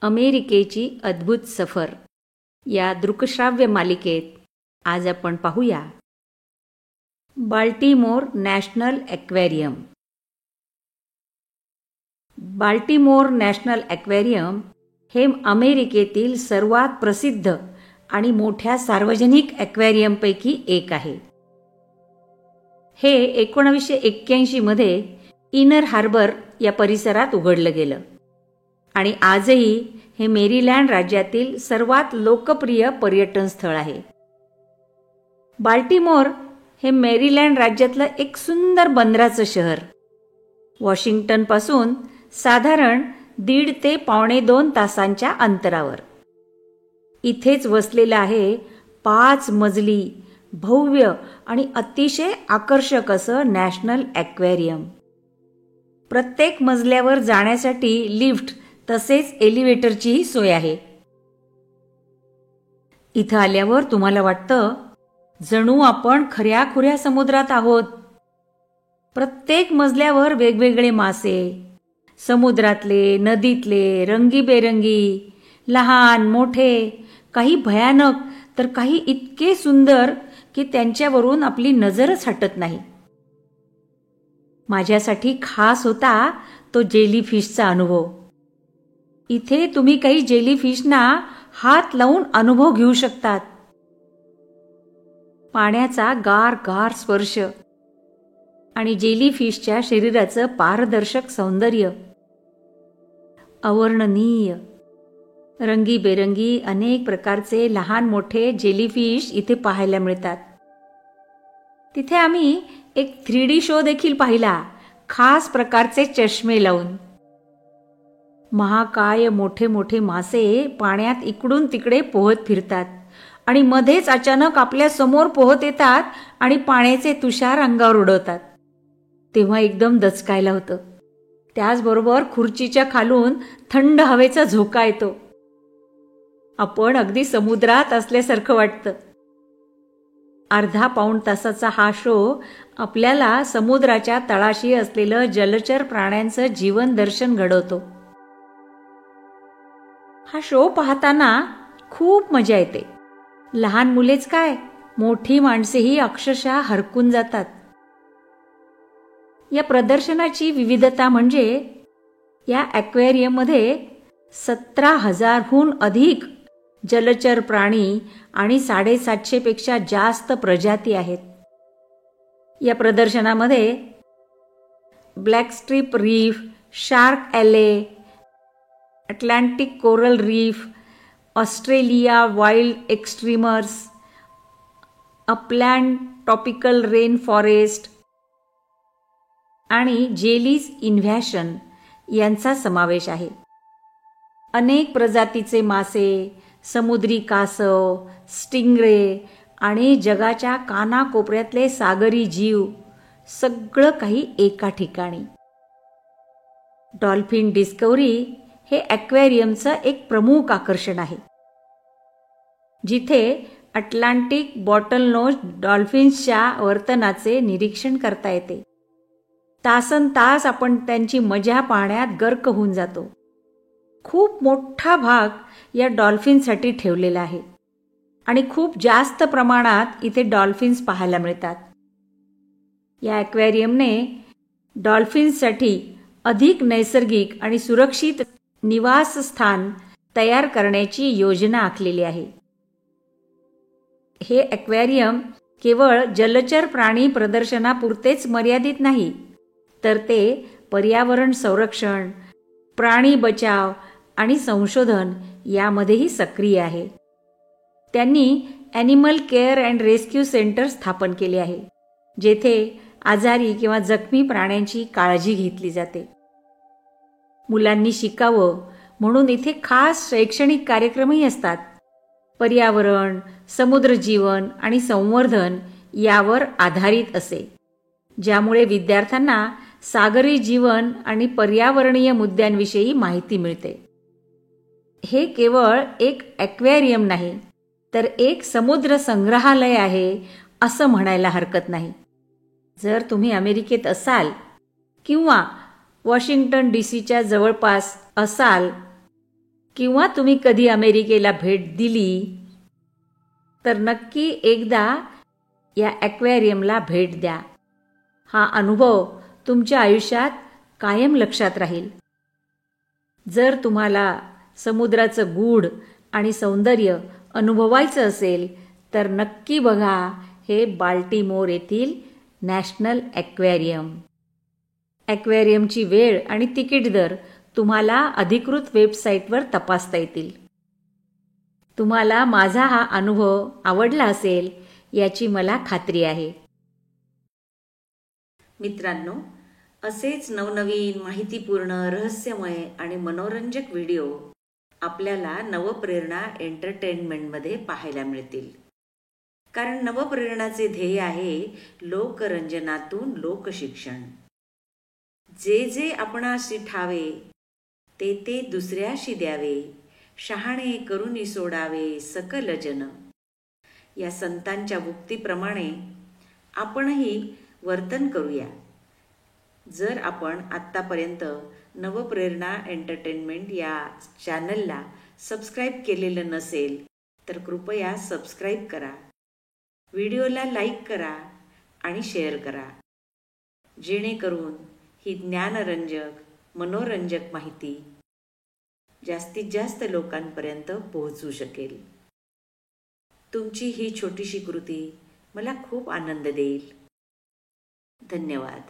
अमेरिकेची अद्भुत सफर या दृकश्राव्य मालिकेत आज आपण पाहूया Baltimore national aquarium. Baltimore national aquarium हे अमेरिकेतील सर्वात प्रसिद्ध आणि मोठ्या सार्वजनिक ॲक्वेरियमपैकी एक आहे. हे 1981 मध्ये इनर हार्बर या परिसरात उघडलं गेलं आणि आजही हे मेरीलँड राज्यातील सर्वात लोकप्रिय पर्यटन स्थळ आहे. बाल्टिमोर हे मेरीलँड राज्यातलं एक सुंदर बंदराचं शहर. वॉशिंग्टनपासून साधारण 1.5 ते 2.25 तासांच्या अंतरावर. इथेच वसलेलं आहे 5 मजली भव्य आणि अतिशय आकर्षक असं नॅशनल ॲक्वेरियम. प्रत्येक मजल्यावर जाण्यासाठी लिफ्ट तसेच एलिव्हेटरचीही सोय आहे. इथं आल्यावर तुम्हाला वाटतं जणू आपण खऱ्याखुऱ्या समुद्रात आहोत. प्रत्येक मजल्यावर वेगवेगळे मासे, समुद्रातले, नदीतले, रंगीबेरंगी, लहान मोठे, काही भयानक तर काही इतके सुंदर की त्यांच्यावरून आपली नजरच हटत नाही. माझ्यासाठी खास होता तो जेलीफिशचा अनुभव. इथे तुम्ही काही जेलीफिशना हात लावून अनुभव घेऊ शकतात. पाण्याचा गार गार स्पर्श आणि जेलीफिशच्या शरीराचं पारदर्शक सौंदर्य अवर्णनीय. रंगीबेरंगी अनेक प्रकारचे लहान मोठे जेलीफिश इथे पाहायला मिळतात. तिथे आम्ही एक 3D शो देखील पाहिला, खास प्रकारचे चष्मे लावून. महाकाय मोठे मोठे मासे पाण्यात इकडून तिकडे पोहत फिरतात आणि मध्येच अचानक आपल्या समोर पोहत येतात आणि पाण्याचे तुषार अंगावर उडवतात. तेव्हा एकदम दचकायला होतं. त्याचबरोबर खुर्चीच्या खालून थंड हवेचा झोका येतो. आपण अगदी समुद्रात असल्यासारखं वाटतं. अर्धा पाऊण तासाचा हा शो आपल्याला समुद्राच्या तळाशी असलेलं जलचर प्राण्यांचं जीवन दर्शन घडवतो. हा शो पाहताना खूप मजा येते. लहान मुलेच काय, मोठी माणसेही अक्षरशः हरकून जातात. या प्रदर्शनाची विविधता म्हणजे या ॲक्वेरियममध्ये 17,000हून अधिक जलचर प्राणी आणि 750 पेक्षा जास्त प्रजाती आहेत. या प्रदर्शनामध्ये black strip reef, shark alley, Atlantic coral reef, Australia wild extremes, upland tropical rain forest आणि जेलीज इन्व्हॅशन यांचा समावेश आहे. अनेक प्रजातीचे मासे, समुद्री कासव, स्टिंगरे आणि जगाच्या कानाकोपऱ्यातले सागरी जीव सगळं काही एका ठिकाणी. डॉल्फिन डिस्कव्हरी हे ॲक्वेरियमचं एक प्रमुख आकर्षण आहे, जिथे अटलांटिक बॉटलनोज डॉल्फिन्सच्या वर्तनाचे निरीक्षण करता येते. तासनतास आपण त्यांची मजा पाहण्यात गर्क होऊन जातो. खूप मोठा भाग या डॉल्फिनसाठी ठेवलेला आहे आणि खूप जास्त प्रमाणात इथे डॉल्फिन्स पाहायला मिळतात. या ॲक्वेरियमने डॉल्फिन्ससाठी अधिक नैसर्गिक आणि सुरक्षित निवासस्थान तयार करण्याची योजना आखलेली आहे. हे ॲक्वेरियम केवळ जलचर प्राणी प्रदर्शनापुरतेच मर्यादित नाही, तर ते पर्यावरण संरक्षण, प्राणी बचाव आणि संशोधन यामध्येही सक्रिय आहे. त्यांनी animal care and rescue centre स्थापन केले आहे, जेथे आजारी किंवा जखमी प्राण्यांची काळजी घेतली जाते. मुलांनी शिकावं म्हणून इथे खास शैक्षणिक कार्यक्रमही असतात. पर्यावरण, समुद्रजीवन आणि संवर्धन यावर आधारित असे, ज्यामुळे विद्यार्थ्यांना सागरी जीवन आणि पर्यावरणीय मुद्द्यांविषयी माहिती मिळते. हे केवळ एक ॲक्वेरियम नाही, तर एक समुद्र संग्रहालय आहे असं म्हणायला हरकत नाही. जर तुम्ही अमेरिकेत असाल किंवा वॉशिंग्टन DC च्या जवळपास असाल किंवा तुम्ही कधी अमेरिकेला भेट दिली तर नक्की एकदा या ॲक्वेरियमला भेट द्या. हा अनुभव तुमच्या आयुष्यात कायम लक्षात राहील. जर तुम्हाला समुद्राचं गूढ आणि सौंदर्य अनुभवायचं असेल तर नक्की बघा हे बाल्टिमोर येथील नॅशनल ॲक्वेरियम. ॲक्वेरियमची वेळ आणि तिकीट दर तुम्हाला अधिकृत वेबसाईटवर तपासता येतील. तुम्हाला माझा हा अनुभव आवडला असेल याची मला खात्री आहे. मित्रांनो, असेच नवनवीन माहितीपूर्ण, रहस्यमय आणि मनोरंजक व्हिडिओ आपल्याला नवप्रेरणा एंटरटेनमेंटमध्ये पाहायला मिळतील. कारण नवप्रेरणाचे ध्येय आहे लोकरंजनातून लोकशिक्षण. जे जे आपणाशी ठावे ते ते दुसऱ्याशी द्यावे, शहाणे करुनी सोडावे सकल जन. या संतांच्या उक्तीप्रमाणे आपणही वर्तन करूया. जर आपण आत्तापर्यंत नवप्रेरणा एंटरटेनमेंट या चॅनलला सबस्क्राईब केलेलं नसेल तर कृपया सबस्क्राईब करा, व्हिडिओला लाईक करा आणि शेअर करा, जेणेकरून ही ज्ञानरंजक, मनोरंजक माहिती जास्तीत जास्त लोकांपर्यंत पोहोचू शकेल. तुमची ही छोटीशी कृती मला खूप आनंद देईल. धन्यवाद.